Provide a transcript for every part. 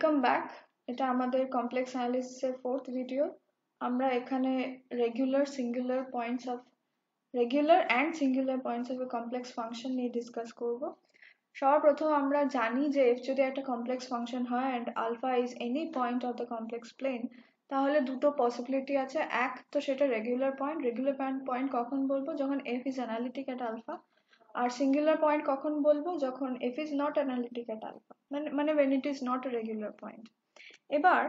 Welcome back. এটা আমাদের complex অ্যানালিসিসের 4th video. আমরা এখানে regular and singular points of a complex function নিয়ে ডিসকাস করব। সর্বপ্রথম আমরা জানি যে f যদি একটা কমপ্লেক্স ফাংশন হয় and alpha is any point of the complex plane, তাহলে দুটো পসিবিলিটি আছে। এক তো সেটা রেগুলার পয়েন্ট কখন বলবো, যখন f is analytic at alpha. আর সিঙ্গুলার পয়েন্ট কখন বলবো, যখন f is not analytic at alpha, মানে when it is not a regular point। এবার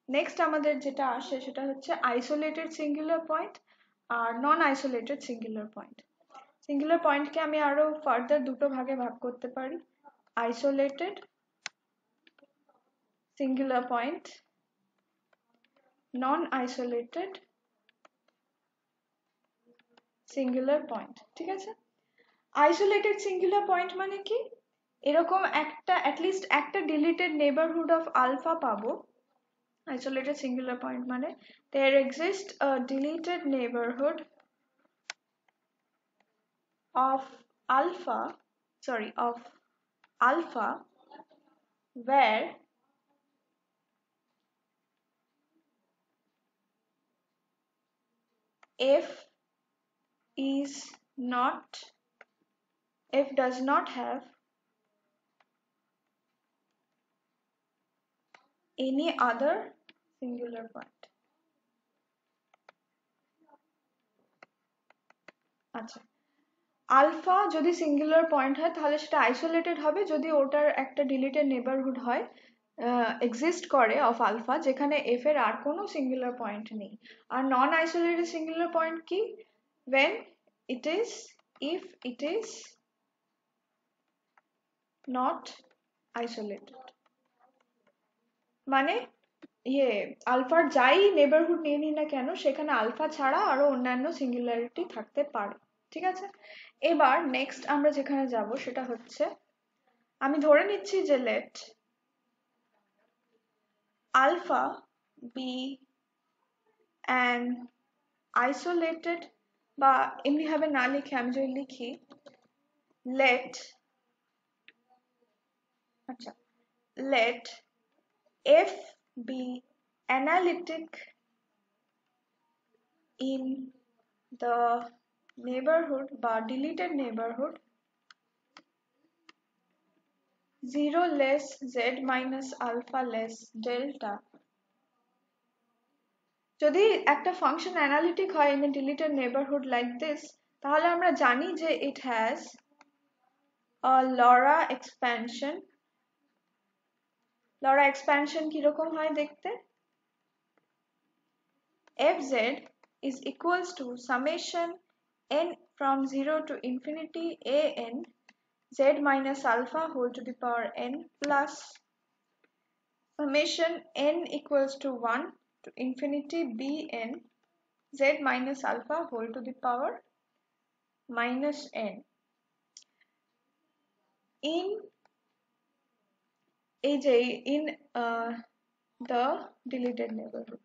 নেক্সট আমাদের যেটা আসে সেটা হচ্ছে আইসোলেটেড সিঙ্গুলার পয়েন্ট আর নন আইসোলেটেড সিঙ্গুলার পয়েন্ট। সিঙ্গুলার পয়েন্টকে আমি আরো ফার্দার দুটো ভাগে ভাগ করতে পারি, আইসোলেটেড সিঙ্গুলার পয়েন্ট, নন আইসোলেটেড সিঙ্গুলার পয়েন্ট। ঠিক আছে, আইসোলেটেড সিঙ্গুলার পয়েন্ট মানে কি, এরকম একটা অ্যাটলিস্ট একটা ডিলিটেড নেবারহুড অফ আলফা পাবো। আইসোলেটেড সিঙ্গুলার পয়েন্ট মানে there exists a deleted neighborhood of alpha where f does not have any other singular point। আচ্ছা, আলফা যদি সিঙ্গুলার পয়েন্ট হয় তাহলে সেটা আইসোলেটেড হবে যদি ওটার একটা ডিলিটেড নেবারহুড হয়, এক্সিস্ট করে অফ আলফা, যেখানে এফ এর আর কোনো সিঙ্গুলার পয়েন্ট নেই। আর নন আইসোলেটেড সিঙ্গুলার পয়েন্ট কি, when if it is not isolated, মানে আলফার যাই নেবারহুড নিয়ে নি না কেন সেখানে আলফা ছাড়া আরো অন্যান্য সিঙ্গুলারিটি থাকতে পারে। ঠিক আছে, এবার নেক্সট আমরা যেখানে যাব সেটা হচ্ছে, আমি ধরে নিচ্ছি যে let alpha be an isolated, বা এমনি ভাবে না লিখে আমি যদি লিখি let f be analytic in the neighborhood বা deleted neighborhood 0 less z minus alpha less delta। যদি একটা ফাংশন অ্যানালিটিক হয় in a deleted neighborhood like this, তাহলে আমরা জানি যে it has a LoRa expansion। LoRa expansion কিরকম হয় দেখতে, fz is equals to summation n from 0 to infinity a n z minus alpha whole to the power n plus summation n equals to 1 to infinity b n z minus alpha whole to the power minus n in the deleted neighborhood।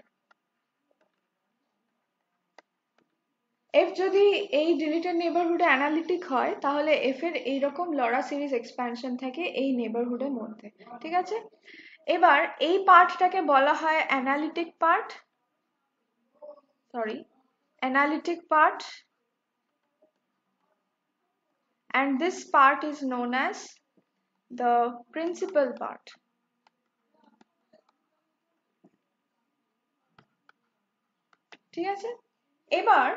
f যদি এই deleted নেবারহুডে analytic হয় তাহলে f এর এইরকম Laura series expansion থাকে এই নেবারহুডের মধ্যে। ঠিক আছে, এবার এই পার্টটাকে বলা হয় analytic part and this part is known as the principal part। ঠিক আছে, এবার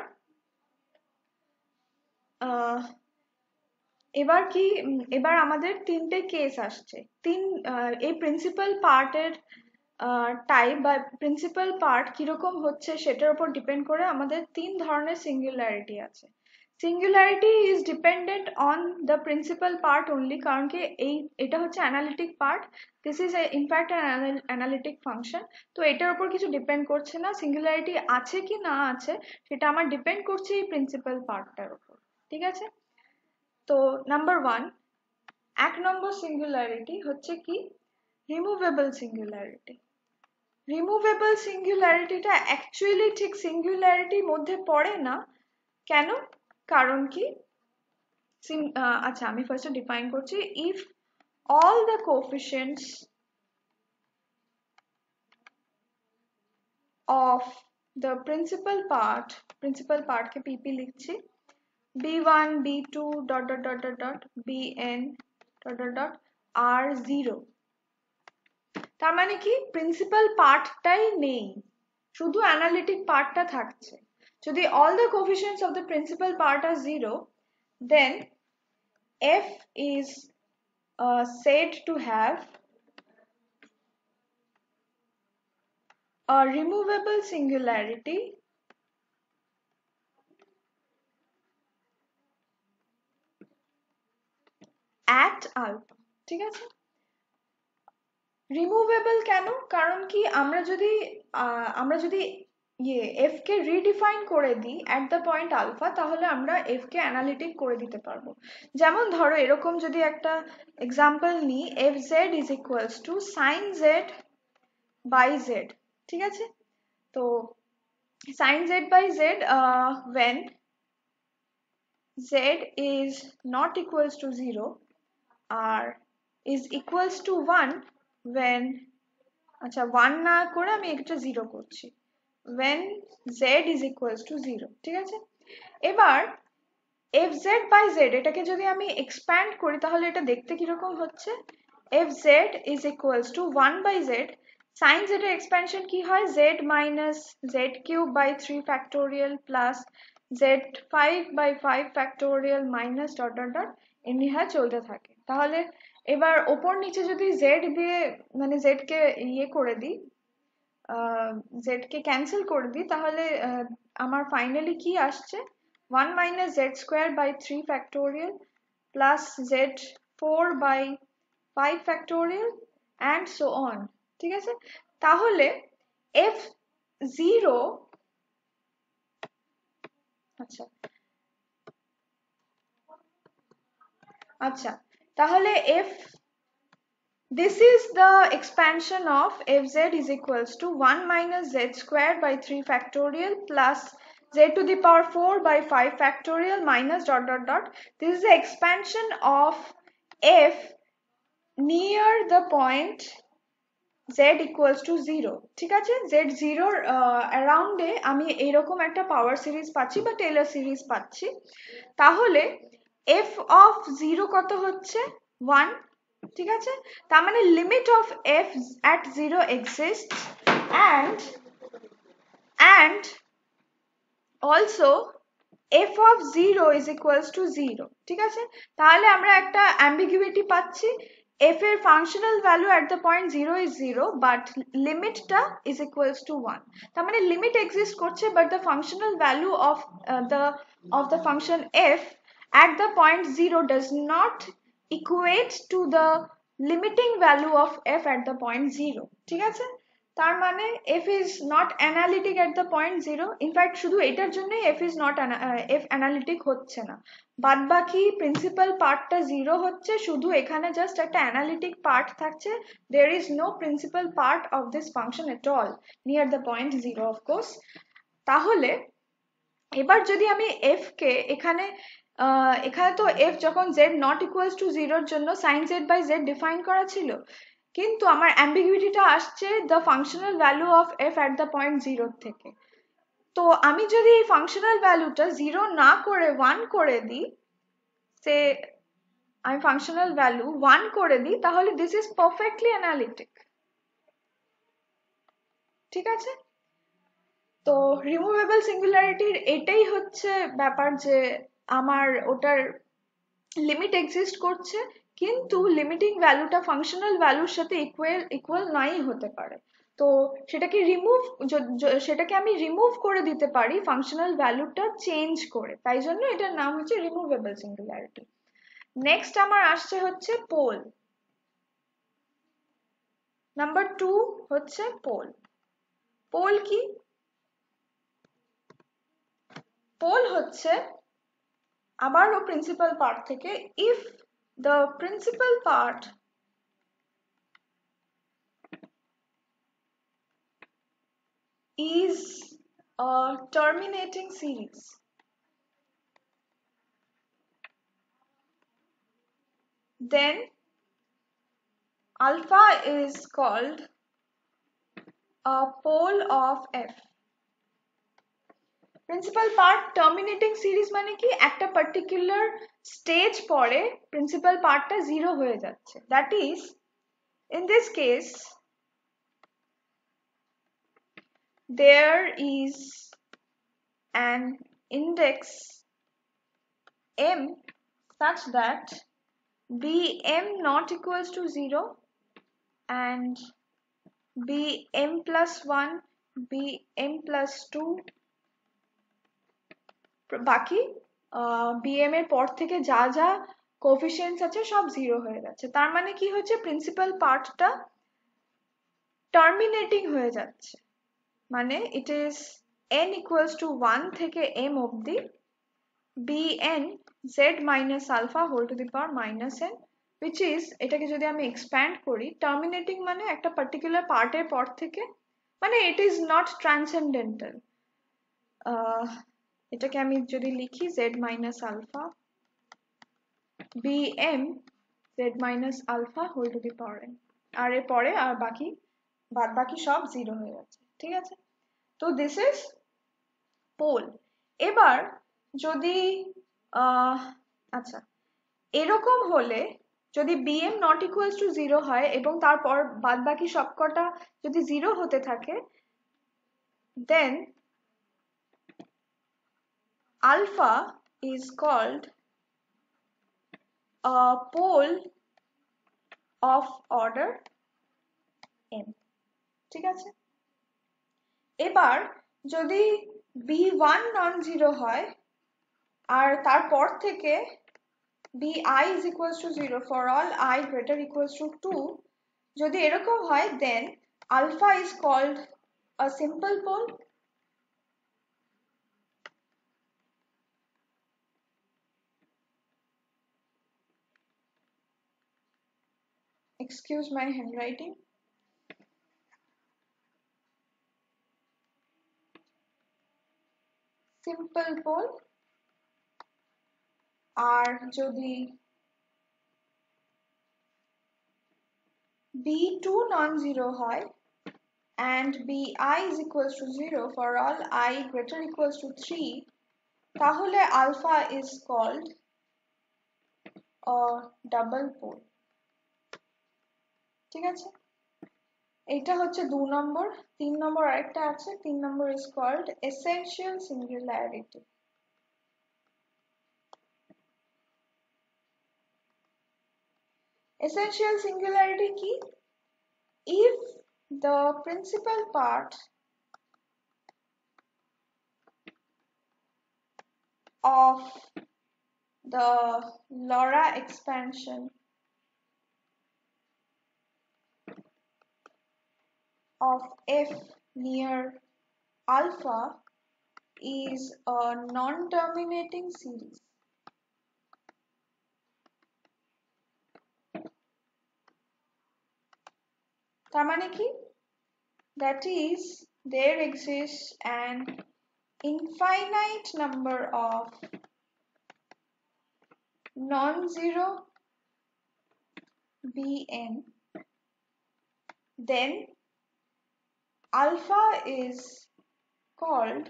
আমাদের তিনটে কেস আসছে। এই প্রিন্সিপাল পার্টের টাইপ বা প্রিন্সিপাল পার্ট কিরকম হচ্ছে সেটার উপর ডিপেন্ড করে আমাদের তিন ধরনের সিঙ্গুলারিটি আছে। Singularity is dependent on the principal part only, কারণ কি এটা হচ্ছে analytic part, this is in fact analytic function. তো এটার উপর কিছু ডিপেন্ড করছে না, সিঙ্গুলারিটি আছে কি না আছে সেটা আমার ডিপেন্ড করছে এই প্রিন্সিপাল পার্টটার উপর। ঠিক আছে, তো নাম্বার 1, এক নম্বর সিঙ্গুলারিটি হচ্ছে কি, রিমুভেবল সিঙ্গুলারিটি। রিমুভেবল সিঙ্গুলারিটিটা অ্যাকচুয়ালি ঠিক সিঙ্গুলারিটির মধ্যে পড়ে না। কেন, কারণ কি, আচ্ছা আমি ফার্স্টে ডিফাইন করছি, if all the coefficients of the principal part के PP লিখছি b1 b2 dot dot dot dot dot bn dot dot dot r0 তার মানে কি প্রিন্সিপাল পার্টটাই নেই শুধু অ্যানালিটিক পার্টটা থাকছে যদি all the coefficients of the principal part are 0 then f is said to have a removable singularity at alpha ঠিক আছে রিমুভেবল কেন কারণ কি আমরা যদি f কে রিডিফাইন করে দিই at the point alpha তাহলে আমরা f কে অ্যানালিটিক করে দিতে পারবো যেমন ধরো এরকম যদি একটা এক্সাম্পল নিই fz is equals to sin z by z ঠিক আছে তো sin z by z when z is not equals to 0 or is equals to 1 when আচ্ছা 1 না করে আমি একটা 0 করছি when z is equals to 0 ঠিক আছে এবার fz by z এটাকে যদি আমি এক্সপ্যান্ড করি তাহলে এটা দেখতে কিরকম হচ্ছে fz is equals to 1 by z sin z এর এক্সপ্যানশন কি হয় z minus z cube by 3 factorial plus z5 by 5 factorial minus dot dot dot এমনি হয় চলতে থাকে তাহলে এবার ওপর নিচে যদি z দিয়ে মানে z কে ইয়ে করে দিই z কে ক্যান্সেল করে দিই তাহলে আমার ফাইনালি কি আসছে 1 minus z square by 3 factorial plus z4 by 5 factorial and so on ঠিক আছে তাহলে f0 আচ্ছা তাহলে this is the expansion of fz is equals to 1 minus z square by 3 factorial plus z to the power 4 by 5 factorial minus dot dot dot this is the expansion of f near the point z equals to 0 ঠিক আছে z0 around এ আমি এরকম একটা power series পাচ্ছি বা Taylor series পাচ্ছি তাহলে f of 0 কত হচ্ছে 1 ঠিক আছে তার মানে limit of f at 0 exists and also f of 0 is equals to 0 ঠিক আছে তাহলে আমরা একটা ambiguity পাচ্ছি f এর functional value at the point 0 is 0 but limit টা is equals to 1 তার মানে limit exist করছে but the functional value of the function f at the point 0 does not equate to the limiting value of f at the point 0 ঠিক আছে তার মানে f is not analytic at the point 0 in fact শুধু এটার জন্যই f is not f analytic হচ্ছে না বাদ বাকি প্রিন্সিপাল পার্টটা 0 হচ্ছে শুধু এখানে জাস্ট একটা অ্যানালিটিক পার্ট থাকছে there is no principal part of this function at all near the point 0 of course তাহলে এবার যদি আমি f কে এখানে তো f যখন z not equals to 0 এর জন্য sin z by z define করা ছিল কিন্তু আমার অ্যাম্বিগুইটিটা আসছে the functional value of f at the point 0 থেকে তো আমি যদি এই ফাংশনাল ভ্যালুটা 0 না করে 1 করে দিই সে আমি ফাংশনাল ভ্যালু 1 করে দিই তাহলে this is perfectly analytic ঠিক আছে তো রিমুভেবল সিঙ্গুলারিটির এটাই হচ্ছে ব্যাপার যে আমার ওটার লিমিট এক্সিস্ট করছে কিন্তু লিমিটিং ভ্যালুটা ফাংশনাল ভ্যালুর সাথে ইকুয়াল নাই হতে পারে তো সেটাকে আমি রিমুভ করে দিতে পারি ফাংশনাল ভ্যালুটা চেঞ্জ করে তাই জন্য এটার নাম হচ্ছে রিমুভেবল সিঙ্গুলারিটি নেক্সট আমার আসছে হচ্ছে পোল নাম্বার 2 হচ্ছে পোল কি পোল হচ্ছে আবারও প্রিন্সিপাল পার্ট থেকে if the principal part is a terminating series then alpha is called pole of f. Principal part terminating series মানে কি একটা পার্টিকুলার স্টেজ পরে প্রিন্সিপাল পার্টটা জিরো হয়ে যাচ্ছে, that is in this case there is an index m such that bm not equals to 0 and bm plus 1 bm plus 2 বাকি bm এর পর থেকে যা যা কোএফিসিয়েন্টস আছে সব জিরো হয়ে যাচ্ছে। তার মানে কি হচ্ছে, প্রিন্সিপাল পার্টটা টার্মিনেটিং হয়ে যাচ্ছে, মানে it is n equals to 1 থেকে m অবধি bn z minus alpha whole to the power minus n, which is, এটাকে যদি আমি এক্সপ্যান্ড করি, টার্মিনেটিং মানে একটা পার্টিকুলার পার্টের পর থেকে, মানে ইট ইজ নট ট্রান্সেন্ডেন্টাল। এটাকে আমি যদি লিখি z minus alpha bm z minus alpha whole to the power n, আর এর পরে আর বাদ বাকি সব জিরো হয়ে যাচ্ছে, ঠিক আছে? তো দিস ইজ পোল। এবার যদি আচ্ছা এরকম হলে যদি bm নট ইকুয়ালস টু 0 হয় এবং তারপর বাদ বাকি সবকটা যদি জিরো হতে থাকে, দেন alpha is called a pole of order n, ঠিক আছে? এবার যদি b1 নন জিরো হয় আর তারপর থেকে bi is equals to 0 for all I greater equals to 2, যদি এরকম হয়, then alpha is called a simple pole. Excuse my handwriting. Simple pole. আর যদি b2 non-zero হয় and bi is equals to 0 for all I greater equals to 3, তাহলে alpha is called a double pole, ঠিক আছে? এইটা হচ্ছে 2 নম্বর। 3 নম্বর আরেকটা আছে, 3 নম্বর is called essential singularity. Essential singularity কি? If the principal part of the LoRa expansion of f near alpha is a non-terminating series. তার মানে কি? That is, there exists an infinite number of non-zero bn, then alpha is called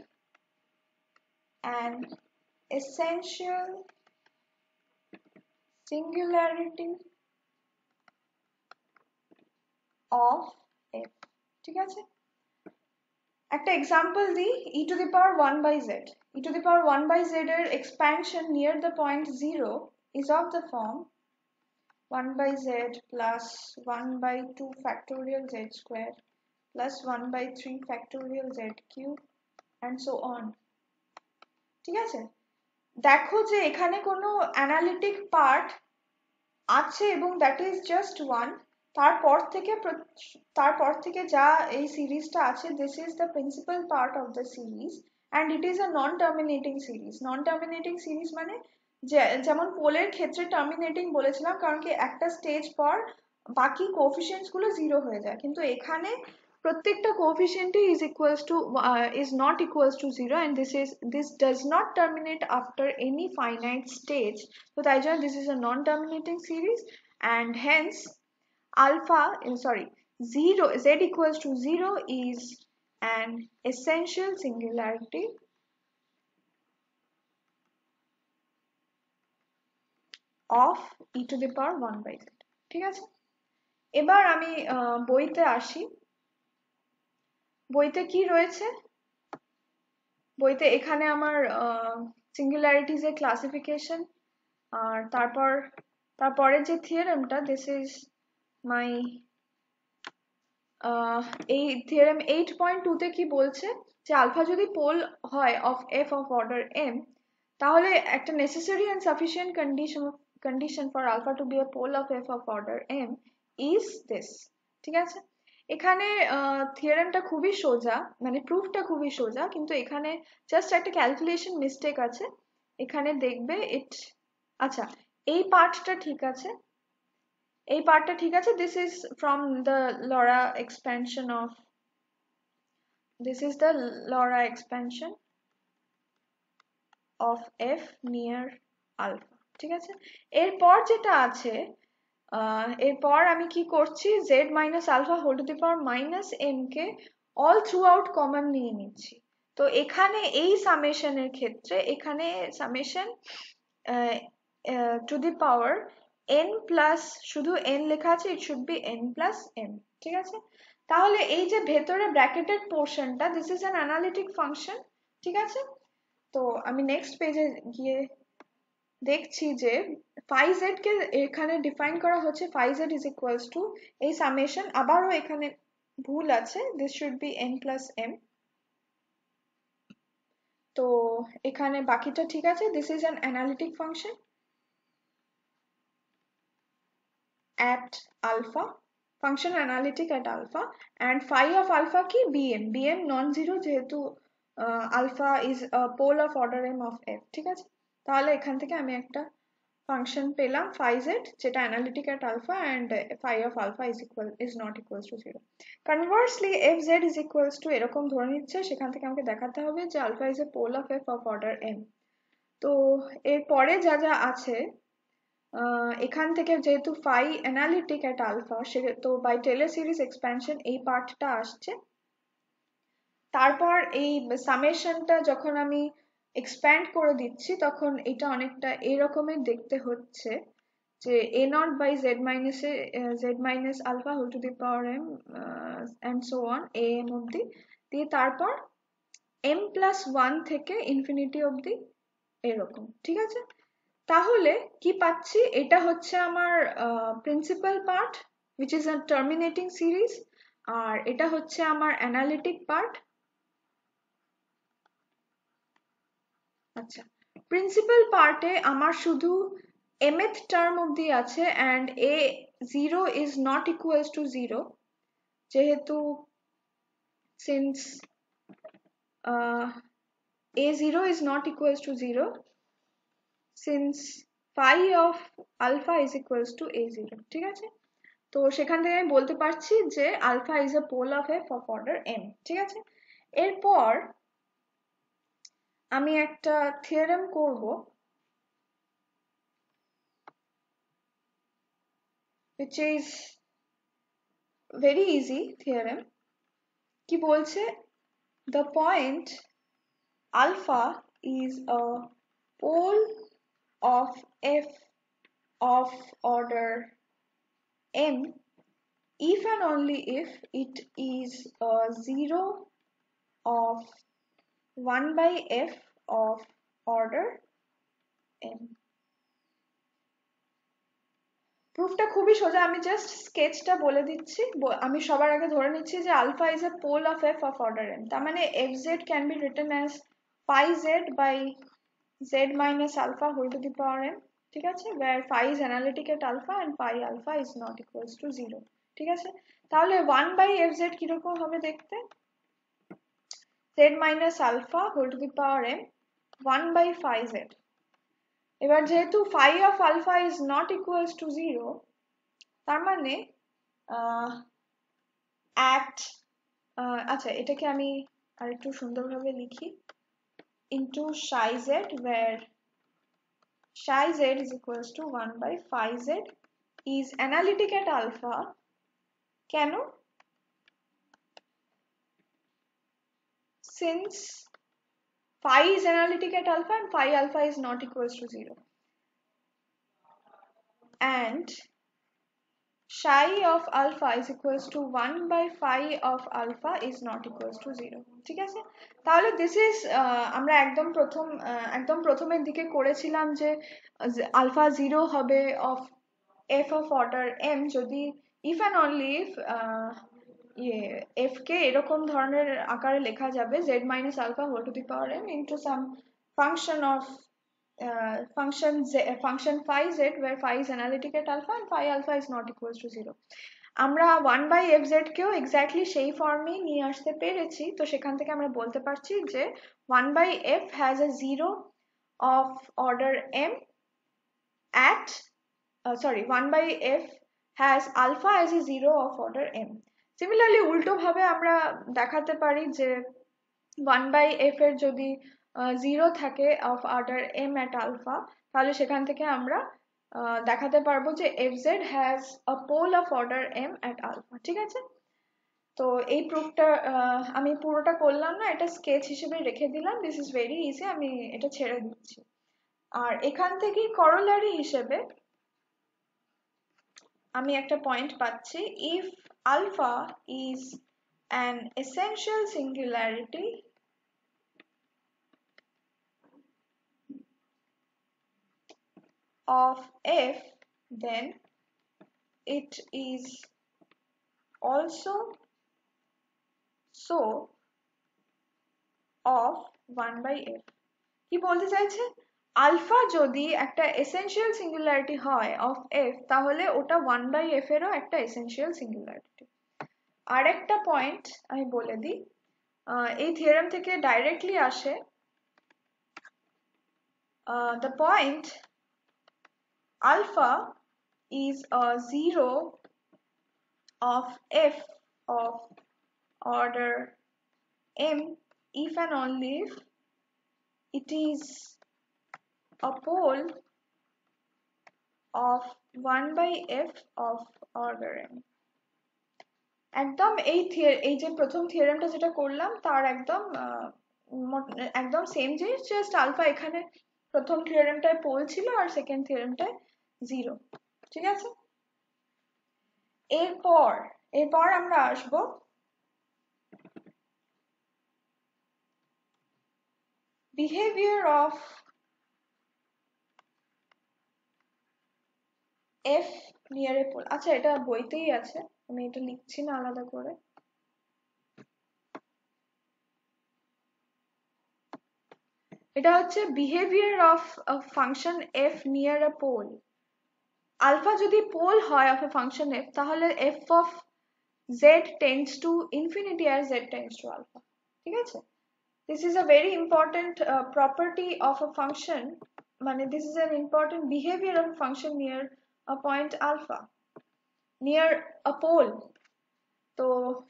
an essential singularity of f, ঠিক আছে? একটা example দিই, e to the power 1 by z. e to the power 1 by z এর expansion near the point 0 is of the form 1 by z plus 1 by 2 factorial z square plus 1 by 3 factorial z cube and so on, ঠিক আছে? দেখো যে এখানে কোনো analytic part আছে এবং that is just 1, তারপর থেকে যা এই সিরিজটা আছে, this is the principal part of the series and it is a non terminating series. Non terminating series মানে যেমন পোলের ক্ষেত্রে টার্মিনেটিং বলেছিলাম, কারণ কি একটা স্টেজ পর বাকি কোএফিসিয়েন্টস গুলো জিরো হয়ে যায়, কিন্তু এখানে প্রত্যেকটা কোএফিসিয়েন্টই is not equals to 0 and this does not terminate after any finite stage, so তাই জন্য this is a non-terminating series and hence 0 z equals to 0 is an essential singularity of e to the power 1 by z. ঠিক আছে, এবার আমি বইতে আসি। বইতে কি রয়েছে? বইতে এখানে আমার সিঙ্গুলারিটিজ এর ক্লাসিফিকেশন, আর তারপরে যে থিওরেমটা, দিস ইজ মাই এই থিওরেম 8.2 তে কি বলছে যে আলফা যদি পোল হয় of F of order M, তাহলে একটা necessary and sufficient condition for alpha to be a pole of f of order m is this. ঠিক আছে, এখানে থিওরেমটা খুবই সোজা, মানে প্রুফটা খুবই সোজা, কিন্তু এখানে জাস্ট একটা ক্যালকুলেশন মিস্টেক আছে। এখানে দেখবে আচ্ছা, এই পার্টটা ঠিক আছে, এই পার্টটা ঠিক আছে। দিস ইজ ফ্রম দ্য লরা expansion of, this is the লরা expansion of F near alpha. ঠিক আছে, এরপর যেটা আছে, এরপর আমি কি করছি, z minus alpha whole to the power minus m কে অল থ্রু আউট কমন নিয়ে নিচ্ছি। তো এখানে এই সামেশনের ক্ষেত্রে এখানে summation to the power n plus, শুধু n লেখা আছে, it should be n plus m। ঠিক আছে, তাহলে এই যে ভেতরে ব্র্যাকেটেড পোর্শনটা, this is an analytic function. ঠিক আছে, তো আমি নেক্সট পেজে গিয়ে দেখছি যে phi z কে এখানে ডিফাইন করা হচ্ছে phi z is equals to এই সামেশন, আবারও এখানে ভুল আছে, this should be n plus m। তো এখানে বাকিটা ঠিক আছে, this is an analytic function at alpha, function analytic at alpha, and phi of alpha কি bm non-zero, যেহেতু alpha is a pole of order m of f। ঠিক আছে, তাহলে এখান থেকে আমি একটা ফাংশন পেলাম phi z, যেটা analytic at alpha and phi of alpha is not equals to 0। Conversely f z is equals to এরকম ধরে নিচ্ছে, সেখান থেকে আমাকে দেখাতে হবে যে alpha is a pole of f of order m। তো এরপরে যা যা আছে, এখান থেকে যেহেতু phi অ্যানালিটিক at alpha, সে তো বাই টেলর সিরিজ এক্সপ্যানশন এই পার্টটা আসছে। তারপর এই সামেশনটা যখন আমি এক্সপ্যান্ড করে দিচ্ছি, তখন এটা অনেকটা এরকমের দেখতে হচ্ছে যে a naught by z minus z minus alpha whole to the power m and so on am অব্দি, দিয়ে তারপর m plus 1 থেকে ইনফিনিটি অব্দি এরকম। ঠিক আছে, তাহলে কি পাচ্ছি, এটা হচ্ছে আমার principal part which is a terminating series, আর এটা হচ্ছে আমার অ্যানালিটিক পার্ট। আচ্ছা, প্রিন্সিপাল পার্টে আমার শুধু mth টার্ম অব্দি আছে, and a0 is not equals to 0, যেহেতু since a0 is not equals to 0 since phi of alpha is equals to a0। ঠিক আছে, তো সেখান থেকে আমি বলতে পারছি যে alpha is a pole of f of order m। ঠিক আছে, এরপর আমি একটা থিওরেম করব, which is very easy theorem। কি বলছে, the point alpha is a pole of f of order m if and only if it is a 0 of 1 by f of order m। প্রুফটা খুবই সোজা, আমি জাস্ট স্কেচটা বলে দিচ্ছি। আমি সবার আগে ধরে নিচ্ছি যে alpha is a pole of F of order M, তার মানে F Z can be written as phi z by z minus alpha whole to the power m। ঠিক আছে, where phi is analytic at alpha and phi alpha is not equals to 0। ঠিক আছে, তাহলে 1 by f z কিরকম হবে দেখতে, z minus alpha whole to the power m 1 by phi z। এবার যেহেতু phi of alpha is not equals to 0, তার মানে আচ্ছা, এটাকে আমি আরেকটু সুন্দরভাবে লিখি, into psi z, where psi z is equals to 1 by phi z is analytic at alpha। কেন? since phi is analytic at alpha and phi alpha is not equals to 0, and psi of alpha is equals to 1 by phi of alpha is not equals to 0. ঠিক আছে, তাহলে this is আমরা একদম প্রথমের দিকে করেছিলাম যে alpha 0 হবে of f of order m যদি if and only if f কে এরকম ধরনের আকারে লেখা যাবে z minus alpha whole to the power m into some function of function phi z where phi is analytic at alpha and phi alpha is not equals to 0. আমরা 1 by fz কেও exactly সেই ফর্মে নিয়ে আসতে পেরেছি, তো সেখান থেকে আমরা বলতে পারছি যে 1 by f has a 0 of order m at 1 by f has alpha as a 0 of order m. Similarly উল্টো ভাবে আমরা দেখাতে পারি যে 1 by f এর যদি 0 থাকে of order m at alpha, তাহলে সেখান থেকে আমরা দেখাতে পারবো যে fz has a pole of order m at alpha. ঠিক আছে, তো এই প্রুফটা আমি পুরোটা করলাম না, এটা স্কেচ হিসেবে রেখে দিলাম, দিস ইজ ভেরি ইজি, আমি এটা ছেড়ে দিচ্ছি। আর এখান থেকে করোলারি হিসেবে আমি একটা পয়েন্ট পাচ্ছি, if alpha is an essential singularity of f, then it is also so of 1 by f. কি বলতে চাইছে, আলফা যদি একটা এসেনশিয়াল সিঙ্গুলারিটি হয় অফ f, তাহলে ওটা 1 by f এরও একটা এসেনশিয়াল সিঙ্গুলারিটি। আর একটা পয়েন্ট আমি বলে দিই, এই থিওরেম থেকে ডাইরেক্টলি আসে, the point alpha is a 0 of f of order m if and only if it is a pole of 1 by f of order m. একদম এই যে প্রথম থিওরেমটা যেটা করলাম তার একদম সেম জিনিস, জাস্ট আলফা এখানে প্রথম থিওরেমটায় পোল ছিল আর সেকেন্ড থিওরেমটায় 0। ঠিক আছে, এরপর আমরা আসব behavior of f near a pole। আচ্ছা, এটা বইতেই আছে, আমি এটা লিখছি না আলাদা করে। এটা হচ্ছে behavior of a function f near a pole। Alpha যদি পোল হয় of a function f, তাহলে f of z tends to infinity as z tends to alpha। ঠিক আছে, this is a very important property of a function, মানে this is an important behavior of a function near a point alpha, near a pole। তো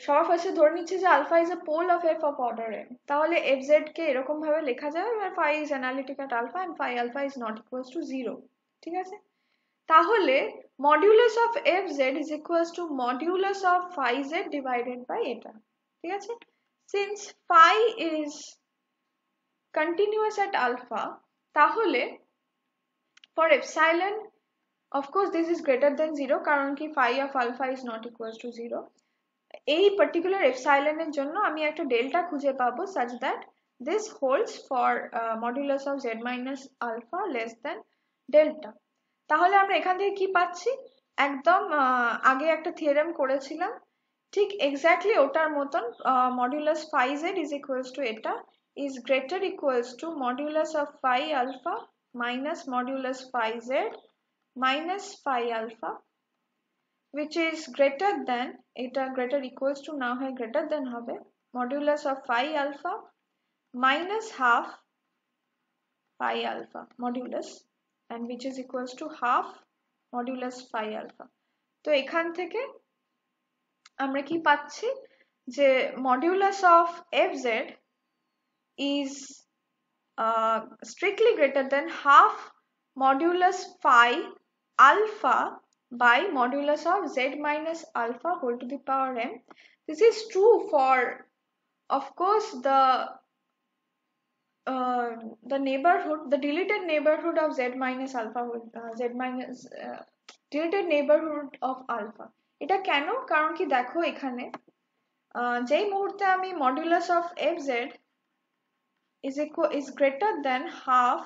সবার ফার্স্টে ধরে নিচ্ছে যে alpha is a pole of f of order m, তাহলে fz কে এরকম ভাবে লেখা যাবে where phi is analytic at alpha and phi alpha is not equals to 0। ঠিক আছে, তাহলে modulus of fz is equals to modulus of phi z divided by এটা। ঠিক আছে, since phi is continuous at alpha, তাহলে for epsilon of course this is greater than 0, কারণ কি phi of alpha is not equals to 0। এই particular epsilon এর জন্য আমি একটা ডেল্টা খুঁজে পাবো such that this holds for modulus of z minus alpha less than delta। তাহলে আমরা এখান থেকে কি পাচ্ছি, একদম আগে একটা থিওরেম করেছিলাম ঠিক এক্স্যাক্টলি ওটার মতন, modulus phi z is equals to এটা is greater equals to modulus of phi alpha minus modulus phi z minus phi alpha, which is greater than, এটা greater equals to না হয় greater than হবে modulus of phi alpha minus half phi alpha modulus, and which is equals to half modulus phi alpha। তো এখান থেকে আমরা কি পাচ্ছি যে modulus of fz is strictly greater than half modulus phi alpha by modulus of z minus alpha whole to the power m. This is true for of course the neighborhood, the deleted neighborhood of z minus alpha z minus deleted neighborhood of alpha, এটা কেন? কারণ কি দেখো এখানে যেই মুহূর্তে আমি modulus of fz is greater than half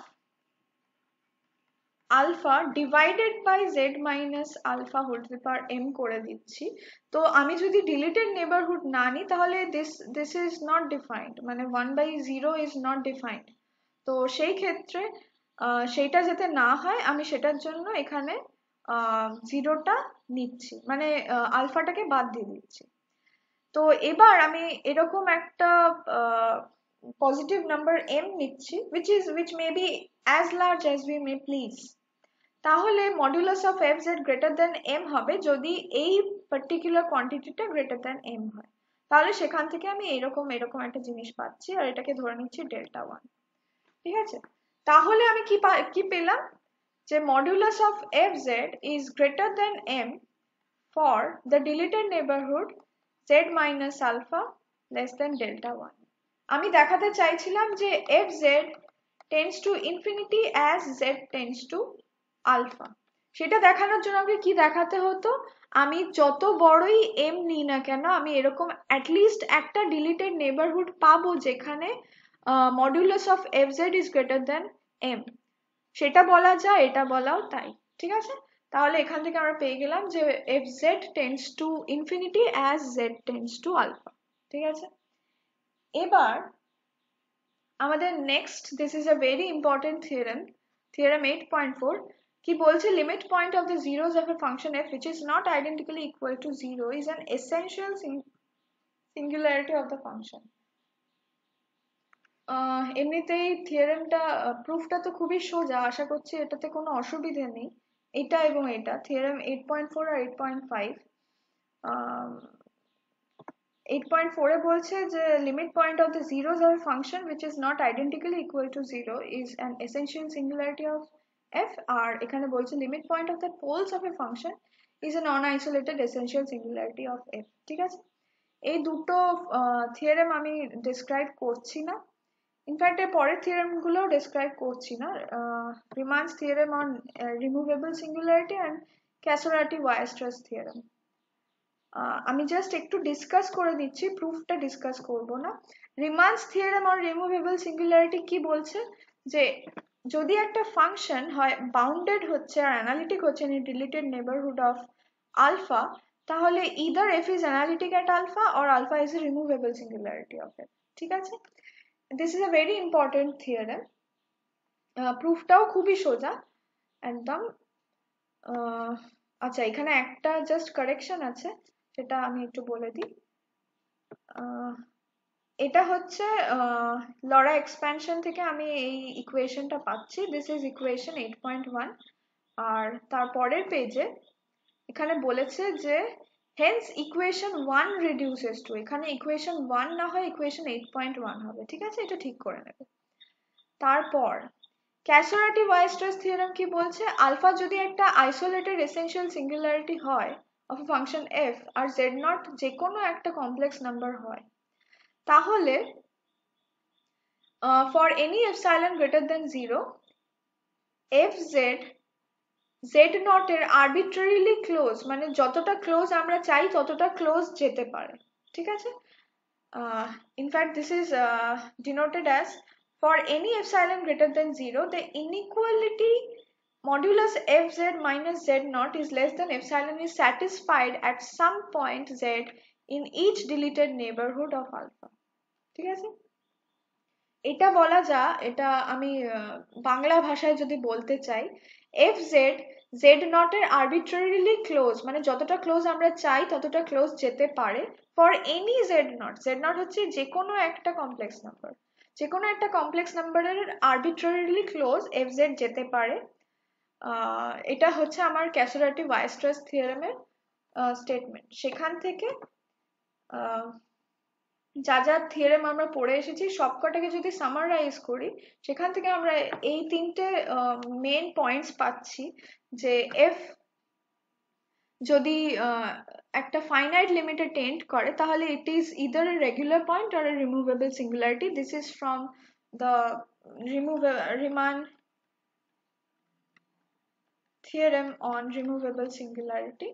alpha divided by z minus alpha whole to the power m করে দিচ্ছি, তো আমি যদি ডিলিটেড নেইবারহুড না নিই তাহলে this is not defined, মানে 1/0 is not defined। তো সেই ক্ষেত্রে সেইটা যাতে না হয় আমি সেটার জন্য এখানে জিরোটা নিচ্ছি, মানে আলফাটাকে বাদ দিয়ে দিচ্ছি। তো এবার আমি এরকম একটা পজিটিভ নাম্বার m নিচ্ছি which may be as large as we may please। তাহলে modulus of fz greater than m হবে যদি এই পার্টিকুলার কোয়ান্টিটিটা গ্রেটার দ্যান m হয়, তাহলে সেখান থেকে আমি এরকম একটা জিনিস পাচ্ছি আর এটাকে ধরে নিচ্ছি ডেল্টা 1। ঠিক আছে, তাহলে আমি কি পেলাম যে modulus of fz is greater than m for the deleted neighborhood z minus alpha less than delta 1। আমি দেখাতে চাইছিলাম যে fz tends to infinity as z tends to alpha, সেটা দেখানোর জন্য আমাকে কি দেখাতে হতো, আমি যত বড়ই m নিই না কেন আমি এরকম অ্যাটলিস্ট একটা ডিলিটেড নেইবারহুড পাবো যেখানে modulus of fz is greater than m, সেটা বলা যায়, এটা বলাও তাই। ঠিক আছে, তাহলে এখান থেকে আমরা পেয়ে গেলাম যে fz tends to infinity as z tends to alpha। ঠিক আছে, এবার আমাদের next, this is a very important theorem 8.4 কি বলছে, limit point of the zeros of a function f which is not identically equal to 0 is an essential singularity of the function। এমনিতেই থিওরেমটা প্রুফটা তো খুবই সোজা, আশা করছি এটাতে কোনো অসুবিধে নেই। এটা এবং এটা থিওরেম 8.4 আর 8.5। 8.4 এ বলছে যে limit point of the zeros of a function which is not identically equal to 0 is an essential singularity of f, আর এখানে বলছে limit point of the poles of a function is a non-isolated essential singularity of f। ঠিক আছে, এই দুটো theorem আমি describe করছি না, in fact এর পরের থিওরেম গুলো ডেসক্রাইব করছি না, Riemann's theorem on removable singularity and Casorati Weierstrass theorem আমি জাস্ট একটু ডিসকাস করে দিচ্ছি, প্রুফটা ডিসকাস করব না। Riemann's theorem on removable singularity কি বলছে যে যদি একটা ফাংশন হয় বাউন্ডেড হচ্ছে আর অ্যানালিটিক হচ্ছে in deleted neighbourhood of alpha, তাহলে either f is analytic at alpha or alpha is a removable singularity of f। ঠিক আছে, this is a very important theorem, প্রুফটাও খুবই সোজা একদম। আচ্ছা, এখানে একটা জাস্ট কারেকশন আছে, সেটা আমি একটু বলে দিই। এটা হচ্ছে লরা এক্সপ্যানশন থেকে আমি এই ইকুয়েশনটা পাচ্ছি, দিস ইজ ইকুয়েশন 8.1। আর তারপরের পেজে এখানে বলেছে যে hence equation 1 reduces to, এখানে equation 1 না হয় equation 8.1 হবে। ঠিক আছে, এটা ঠিক করে নেবে। তারপর ক্যাসোরাটি-ওয়াইস্ট্রাস থিওরেম কি বলছে, আলফা যদি একটা আইসোলেটেড এসেনশিয়াল সিঙ্গুলারিটি হয় অফ এ ফাংশন f আর z0 যে কোনো একটা কমপ্লেক্স নাম্বার হয়, তাহলে for any epsilon greater than 0 fz z0 এর আরবিট্রারিলি ক্লোজ, মানে যতটা ক্লোজ আমরা চাই ততটা ক্লোজ যেতে পারে। ঠিক আছে, in fact this is denoted as for any epsilon greater than 0 the inequality modulus fz minus z0 is less than epsilon is satisfied at some point z in each deleted neighborhood of alpha। ঠিক আছে, এটা বলা যা, এটা আমি বাংলা ভাষায় যদি বলতে চাই, fz z0 এর আরবিট্রারিলি ক্লোজ, মানে যতটা ক্লোজ আমরা চাই ততটা ক্লোজ যেতে পারে ফর এনি z0 হচ্ছে যে কোনো একটা কমপ্লেক্স নাম্বার, যে কোনো একটা কমপ্লেক্স নাম্বারের আরবিট্রারিলি ক্লোজ fz যেতে পারে। এটা হচ্ছে আমার ক্যাসোরাটি-ওয়াইস্ট্রাস থিওরেমের স্টেটমেন্ট। সেখান থেকে যা যা থিওরেম আমরা পড়ে এসেছি সবকটাকে যদি সামারাইজ করি, সেখান থেকে আমরা এই তিনটে মেন পয়েন্টস পাচ্ছি যে f যদি একটা ফাইনাইট লিমিটে টেন্ড করে তাহলে it is either a regular point or a removable singularity. This is from the Riman theorem on removable singularity.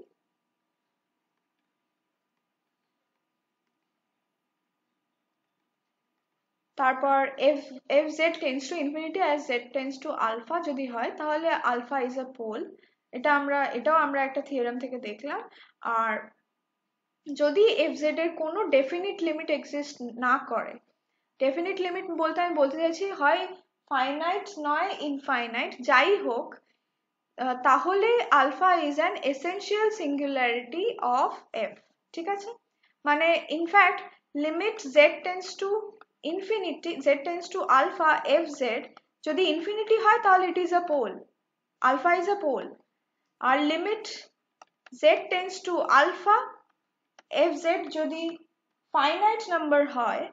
তারপর if z tends to infinity as z tends to alpha যদি হয় তাহলে alpha is a pole। এটাও আমরা একটা theorem থেকে দেখলাম। আর যদি fz এর কোনো ডেফিনিট লিমিট এক্সিস্ট না করে, ডেফিনিট লিমিট বলতে আমি বলতে চাইছি হয় ফাইনাইট নয় ইনফাইনাইট, যাই হোক, তাহলে alpha is an essential singularity of F. ঠিক আছে, মানে in fact limit Z tends to infinity, Z tends to alpha F Z যদি ইনফিনিটি হয় তাহলে it is a pole, alpha is a pole. আর limit Z tends to alpha F Z যদি finite number হয়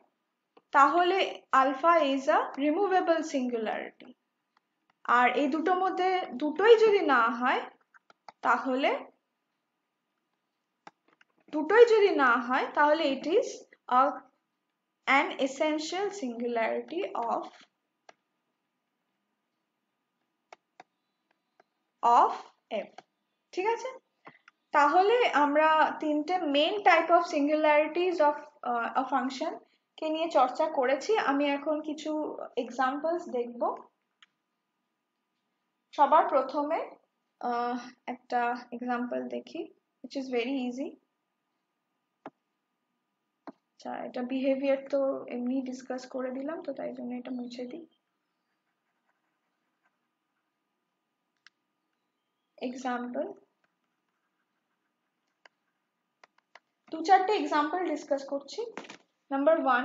তাহলে alpha is a removable singularity. আর এই দুটোর মধ্যে দুটোই যদি না হয় তাহলে it is an essential singularity of f। ঠিক আছে, তাহলে আমরা তিনটে main type of singularities of a function কে নিয়ে চর্চা করেছি। আমি এখন কিছু এক্সাম্পলস দেখব। সবার প্রথমে একটা এক্সাম্পল দেখি, which is very easy। আচ্ছা, এটা বিহেভিয়ার তো এমনি ডিসকাস করে দিলাম, তো তাই জন্য এটা মুছে দিই। এক্সাম্পল, দু চারটে এক্সাম্পল ডিসকাস করছি। নাম্বার 1,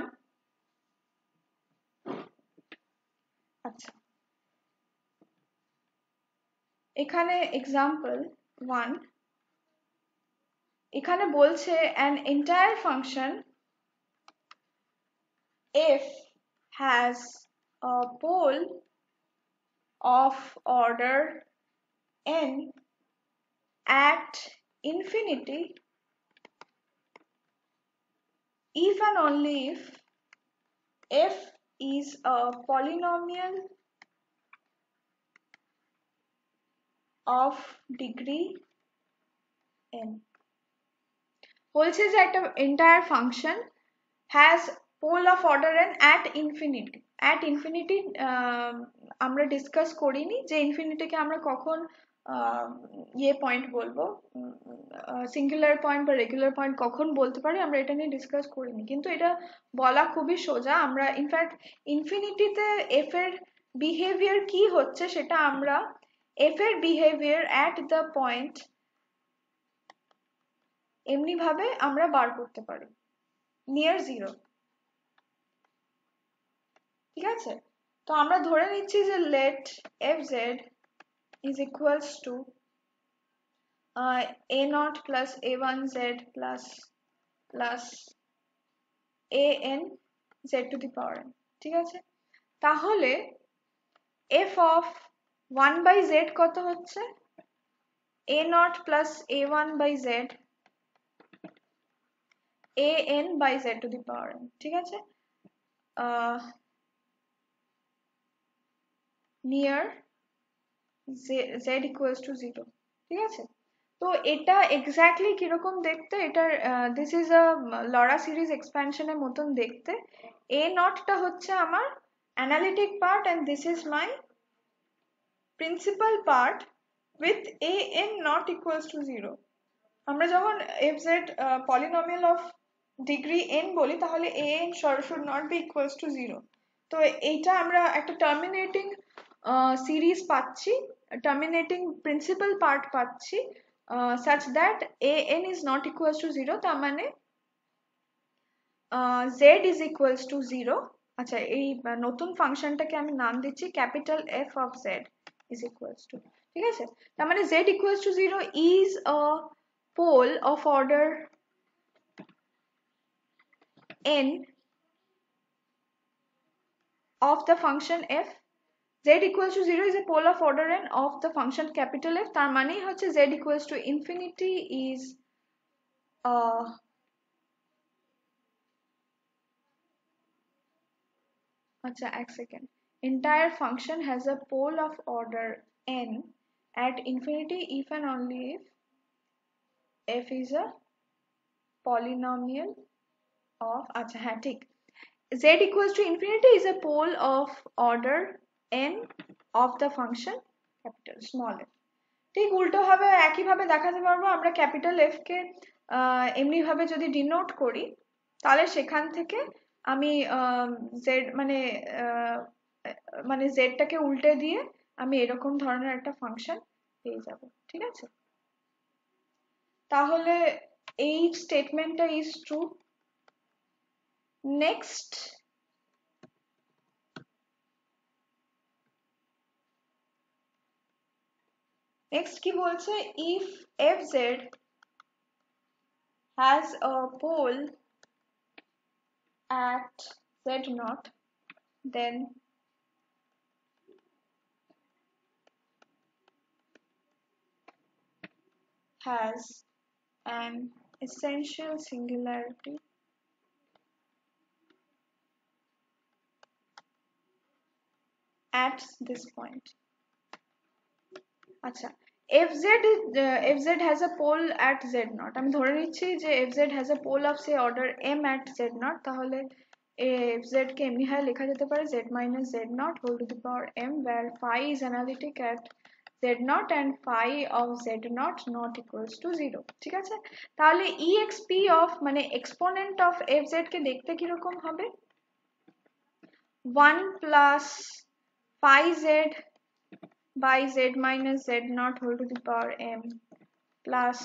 আচ্ছা এখানে এক্সাম্পল 1, এখানে বলছে an entire function f has a pole of order n at infinity if and only if f is a polynomial of degree n। বলছে যে একটা entire function has pole of order n at infinity। at infinity আমরা discuss করিনি যে ইনফিনিটিকে আমরা কখন ইয়ে point বলবো, সিঙ্গুলার পয়েন্ট বা রেগুলার পয়েন্ট কখন বলতে পারি, আমরা এটা নিয়ে ডিসকাস করিনি, কিন্তু এটা বলা খুবই সোজা। আমরা ইনফ্যাক্ট ইনফিনিটিতে এফ এর বিহেভিয়ার কি হচ্ছে সেটা আমরা এফ এর বিহেভিয়ার অ্যাট দ্য পয়েন্ট এমনি ভাবে আমরা বার করতে পারি, নিয়ার জিরো। ঠিক আছে, তো আমরা ধরে নিচ্ছি যে let fz is equals to a0 plus a1z plus an z to the power n। ঠিক আছে, তাহলে f of 1 by z কত হচ্ছে? a0 plus a1 by z an by z to the power n। ঠিক আছে, near z equals to 0। ঠিক আছে, তো এটা এক্স্যাক্টলি কিরকম দেখতে, এটার দিস ইজ আ লরা সিরিজ এক্সপ্যানশনের মতন দেখতে। এ নটটা হচ্ছে আমার analytic part and this is my principal part with a n naught equals to 0। আমরা যখন F Z polynomial of degree N বলি তাহলে a n should not be equals to 0। তো এইটা আমরা একটা টার্মিনেটিং সিরিজ পাচ্ছি, টার্মিনেটিং প্রিন্সিপাল পার্ট পাচ্ছি such that an is not equals to 0, তার মানে z is equals to 0। আচ্ছা, এই নতুন ফাংশনটাকে আমি নাম দিচ্ছি capital f of z is equals to। ঠিক আছে, তার মানে z equals to 0 is a pole of order n of the function f। z equals to 0 is a pole of order n of the function capital F। তার মানেই হচ্ছে z equals to infinity is acha ek second. Entire function has a pole of order n at infinity if and only if f is a polynomial of acha ha thik. Z equals to infinity is a pole of order n of the function capital small f. ঠিক উল্টো ভাবে একই ভাবে দেখাতে পারবো আমরা capital F কে এমনি ভাবে যদি ডিনোট করি তাহলে সেখান থেকে আমি জেড মানে জেডটাকে উল্টে দিয়ে আমি এরকম ধরনের একটা ফাংশন পেয়ে যাব ঠিক আছে তাহলে এই স্টেটমেন্টটা ইজ ট্রু নেক্সট কি বলছে if fz has a pole at z naught then has an essential singularity at this point. আচ্ছা fz has a pole at z naught আমি ধরে নিচ্ছি যে fz has a pole of say order m at z naught তাহলে fz কে এমনি হয় লেখা যেতে পারে z minus z naught whole to the power m where phi is analytic at z naught and phi of z naught not equals to 0 ঠিক আছে তাহলে exp of মানে exponent of fz কে দেখতে কি রকম হবে 1 plus phi z by z minus z naught whole to the power m plus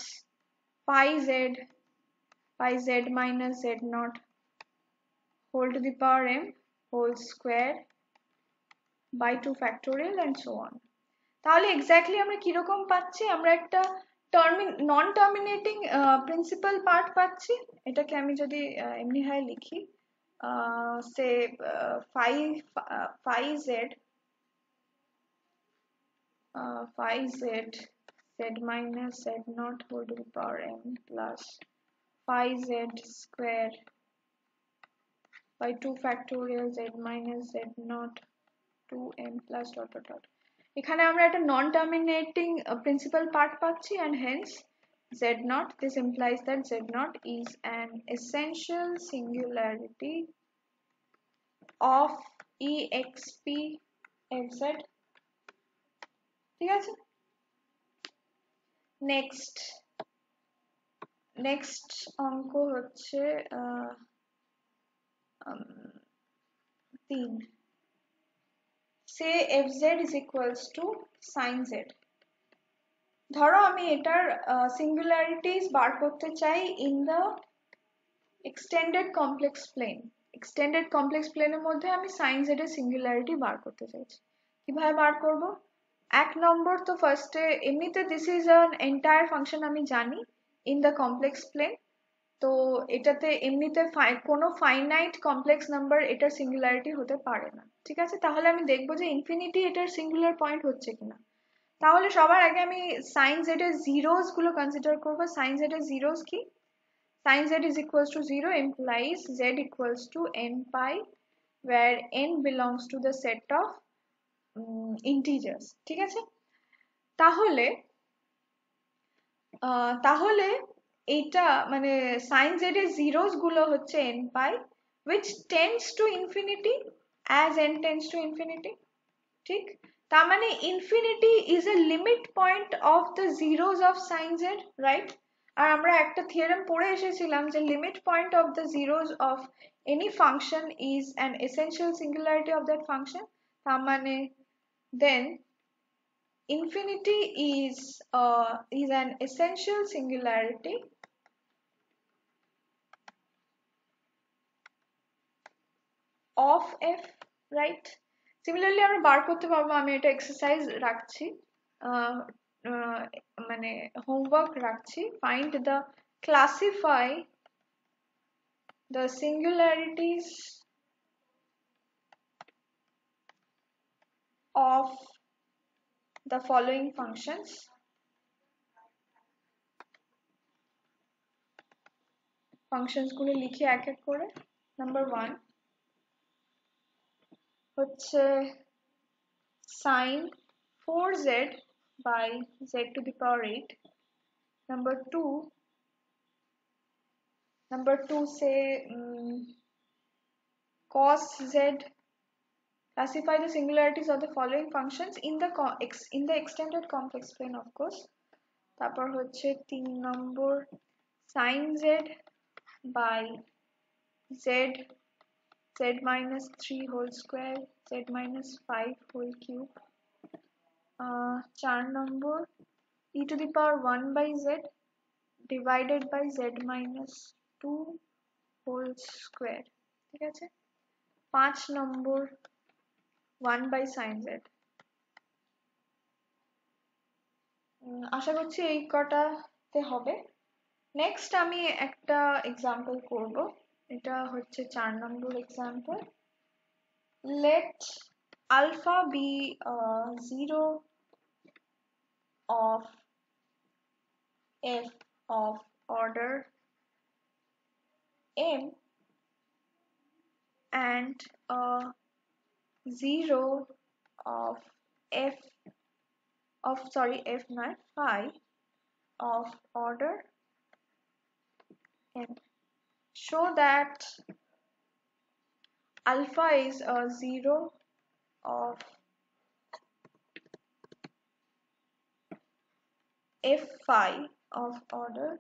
phi z by z minus z naught whole to the power m whole square by 2 factorial and so on তাহলে exactly আমরা কি রকম পাচ্ছি আমরা একটা নন terminating principal part পাচ্ছি এটাকে আমি যদি এমনি হয় লিখি সে phi z phi z z minus z naught whole to the power m plus phi z square by 2 factorial z minus z naught 2m plus dot dot dot এখানে আমরা একটা নন টার্মিনেটিং প্রিন্সিপাল পার্ট পাচ্ছি and hence z naught this implies that z naught is an essential singularity of exp fz ঠিক আছে next অঙ্ক হচ্ছে 3 say fz is equals to sin z ধরো আমি এটার সিঙ্গুলারিটিস বার করতে চাই in the extended complex plane এর মধ্যে আমি sin z এর সিঙ্গুলারিটি বার করতে চাইছি কিভাবে বার করব এক নম্বর তো ফার্স্টে এমনিতে this is an entire function আমি জানি in the complex plane তো এটাতে এমনিতে কোনো ফাইনাইট কমপ্লেক্স নাম্বার এটার সিঙ্গুলারিটি হতে পারে না ঠিক আছে তাহলে আমি দেখব যে ইনফিনিটি এটার সিঙ্গুলার পয়েন্ট হচ্ছে কিনা তাহলে সবার আগে আমি sin z এর জিরোস গুলো কনসিডার করব sin z এর জিরোস কি sin z is equals to 0 implies z equals to n pi where n belongs to the set of integers ঠিক আছে তাহলে এটা মানে sin z এর zeros গুলো হচ্ছে n pi which tends to infinity as n tends to infinity ঠিক তার মানে infinity is a limit point of the zeros of sin z right আর আমরা একটা থিওরেম পড়ে এসেছিলাম যে limit point of the zeros of any function is an essential singularity of that function তার মানে then infinity is an essential singularity of f right similarly আমরা বার করতে পারবো আমি এটা এক্সারসাইজ রাখছি মানে হোমওয়ার্ক রাখছি find the classify the singularities of the following functions functions গুলো লিখি এক এক করে। নাম্বার 1 হচ্ছে sin 4z by z to the power 8. Number 2 say cos z. Classify the singularities of the following functions in the extended complex plane, of course. তারপর হচ্ছে 3 নম্বর sin z by z minus 3 whole square, z minus 5 whole cube. 4 number e to the power 1 by z divided by z minus 2 whole square. ঠিক আছে? 5 নম্বর 1 by sin z. আশা করছি এই কটাতে হবে। Next আমি একটা example করব। এটা হচ্ছে 4 নম্বর example. Let alpha be 0 of f of order m and 0 of f not phi of order n. Show that alpha is 0 of f phi of order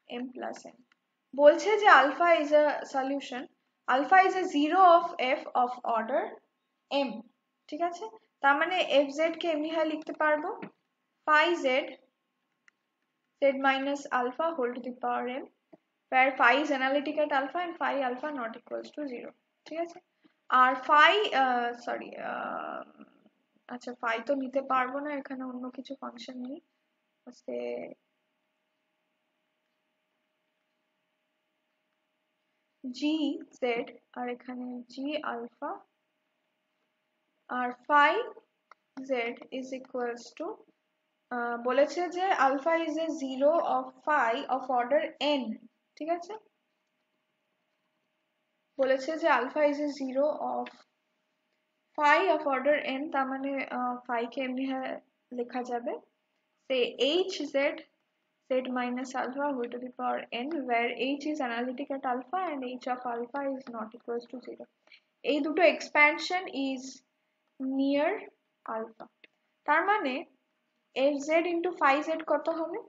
m plus n. বলছে যে alpha is a solution, alpha is a 0 of f of order m. ঠিক আছে? তার মানে fz কে এমনি হয় লিখতে পারবো phi z minus alpha whole to the power m, where phi is analytic at alpha and phi alpha not equals to 0. ঠিক আছে? আর phi আচ্ছা phi তো নিতে পারবো না, এখানে অন্য কিছু ফাংশন নেই। gz আর এখানে g alpha R phi z is equals to বলেছে যে alpha is a 0 of phi of order n. ঠিক আছে? বলেছে যে alpha is a 0 of phi of order n, তার মানে phi কে এমনি লেখা যাবে say hz z minus alpha whole to the power n, where h is analytic at alpha and h of alpha is not equals to 0. এই দুটো expansion is near alpha. তার মানে fz into phi z কত হবে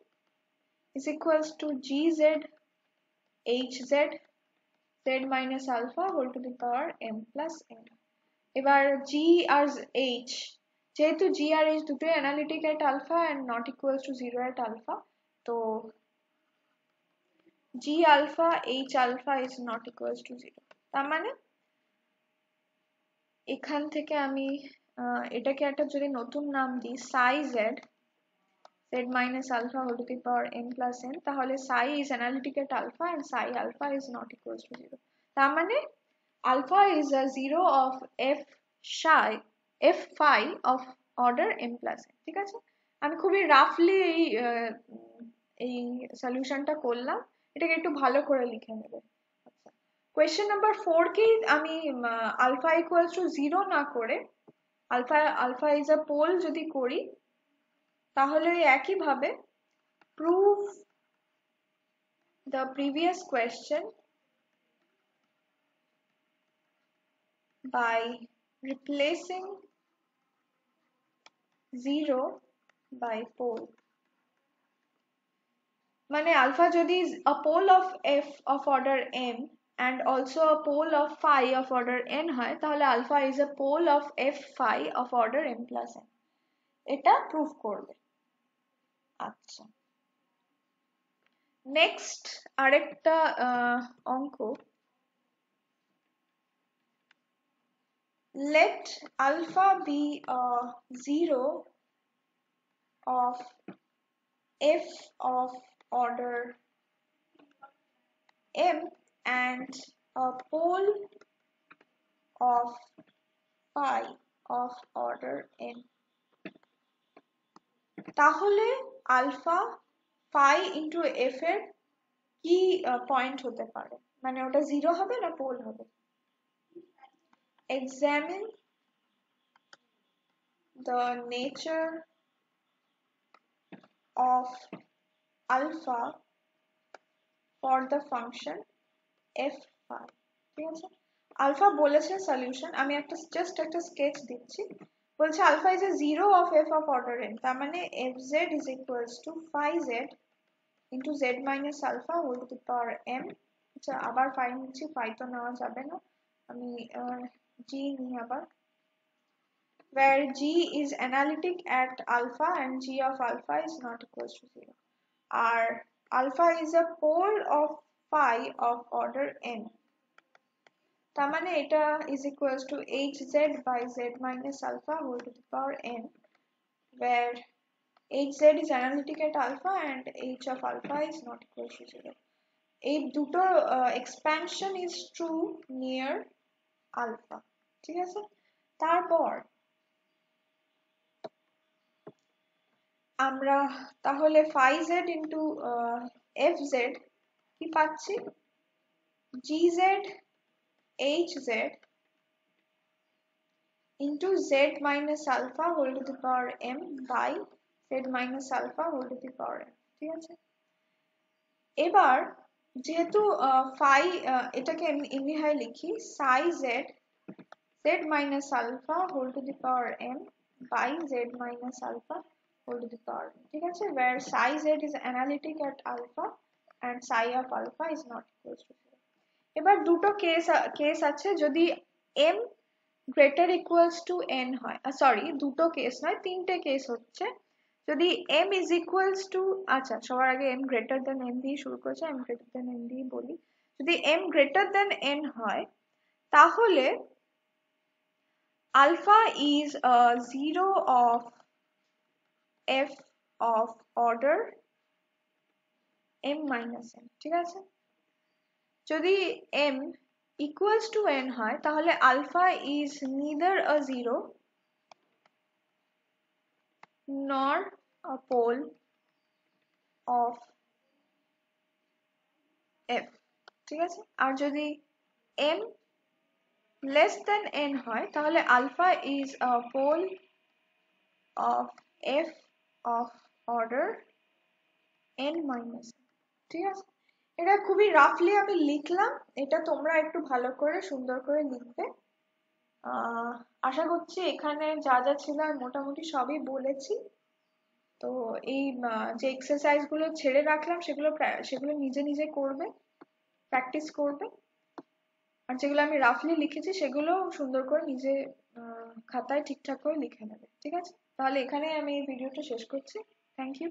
is equals to gz hz z minus alpha whole to the power m plus n. এবার g আর h, যেহেতু g আর h দুটোই analytic at alpha and not equals to 0 at alpha, তো g alpha h alpha is not equals to 0. তার মানে এখান থেকে আমি এটাকে একটা যদি নতুন নাম দিই psi z minus alpha whole to the power m plus n, তাহলে psi is analytic at alpha and psi alpha is not equals to 0. তার মানে alpha is a 0 of f phi of order m plus n. ঠিক আছে? আমি খুবই রাফলি এই সলিউশনটা করলাম, এটাকে একটু ভালো করে লিখে নেবে। আচ্ছা, কোয়েশ্চেন নাম্বার 4 কি আমি আলফা ইকুয়ালস টু 0 না করে আলফা ইজ আ পোল যদি করি, তাহলে একই ভাবে prove the previous question by replacing 0 by pole. মানে alpha যদি a pole of f of order m and also a pole of phi of order n হয়, তাহলে alpha is a pole of f phi of order m plus n. এটা prove করবে। আচ্ছা, next আরেকটা অঙ্ক, let alpha be a 0 of f of order m and a pole of phi of order n. তাহলে alpha phi into f এর কি point হতে পারে, মানে ওটা 0 হবে না পোল হবে। Examine the nature of alpha for the function f phi। ঠিক আছে, আলফা বলেছে সলিউশন, আমি একটা জাস্ট একটা স্কেচ দিচ্ছি। বলছে alpha is a zero of F of order n, তার মানে F Z is equals to phi Z into Z minus alpha whole to the power m। আচ্ছা আবার ফাই নিচ্ছি, ফাই তো নেওয়া যাবে না, আমি জি নিই আবার, where g is analytic at alpha and g of alpha is not equals to 0, R alpha is a pole of phi of order n, তার মানে এটা is equals to hz by z minus alpha whole to the power n, where hz is analytic at alpha and h of alpha is not equal to 0। এই দুটো expansion is true near alpha। ঠিক আছে, তারপর আমরা তাহলে phi z into fz কি পাচ্ছি, gz hz into z minus alpha whole to the power m by z minus alpha whole to the power m। ঠিক আছে, এবার যেহেতু phi এটাকে এমনি হয় লিখি psi z z minus alpha whole to the power m by z minus alpha whole to the power m। ঠিক আছে, where psi z is analytic at alpha and psi of alpha is not equal to 0। এবার দুটো case আছে, যদি m greater equals to n হয়, sorry দুটো case নয় তিনটে কেস হচ্ছে, যদি m is equals to, আচ্ছা সবার আগে m greater than n দিয়ে শুরু করেছে, m greater than n দিয়ে বলি, যদি m greater than n হয় তাহলে alpha is a zero of f of order m minus n। ঠিক আছে, যদি m equals to n হয় তাহলে alpha is neither a zero nor a pole of f। ঠিক আছে, আর যদি m less than n হয় তাহলে alpha is a pole of f of order n minus n। ঠিক আছে, এটা খুবই রাফলি আমি লিখলাম, এটা তোমরা একটু ভালো করে সুন্দর করে লিখবে। আশা করছি এখানে যা যা ছিল মোটামুটি সবই বলেছি। তো এই যে এক্সারসাইজ গুলো ছেড়ে রাখলাম সেগুলো নিজে নিজে করবে, প্র্যাকটিস করবে, আর যেগুলো আমি রাফলি লিখেছি সেগুলো সুন্দর করে নিজে খাতায় ঠিকঠাক করে লিখে নেবে। ঠিক আছে, তাহলে এখানে আমি এই ভিডিওটা শেষ করছি। Thank you.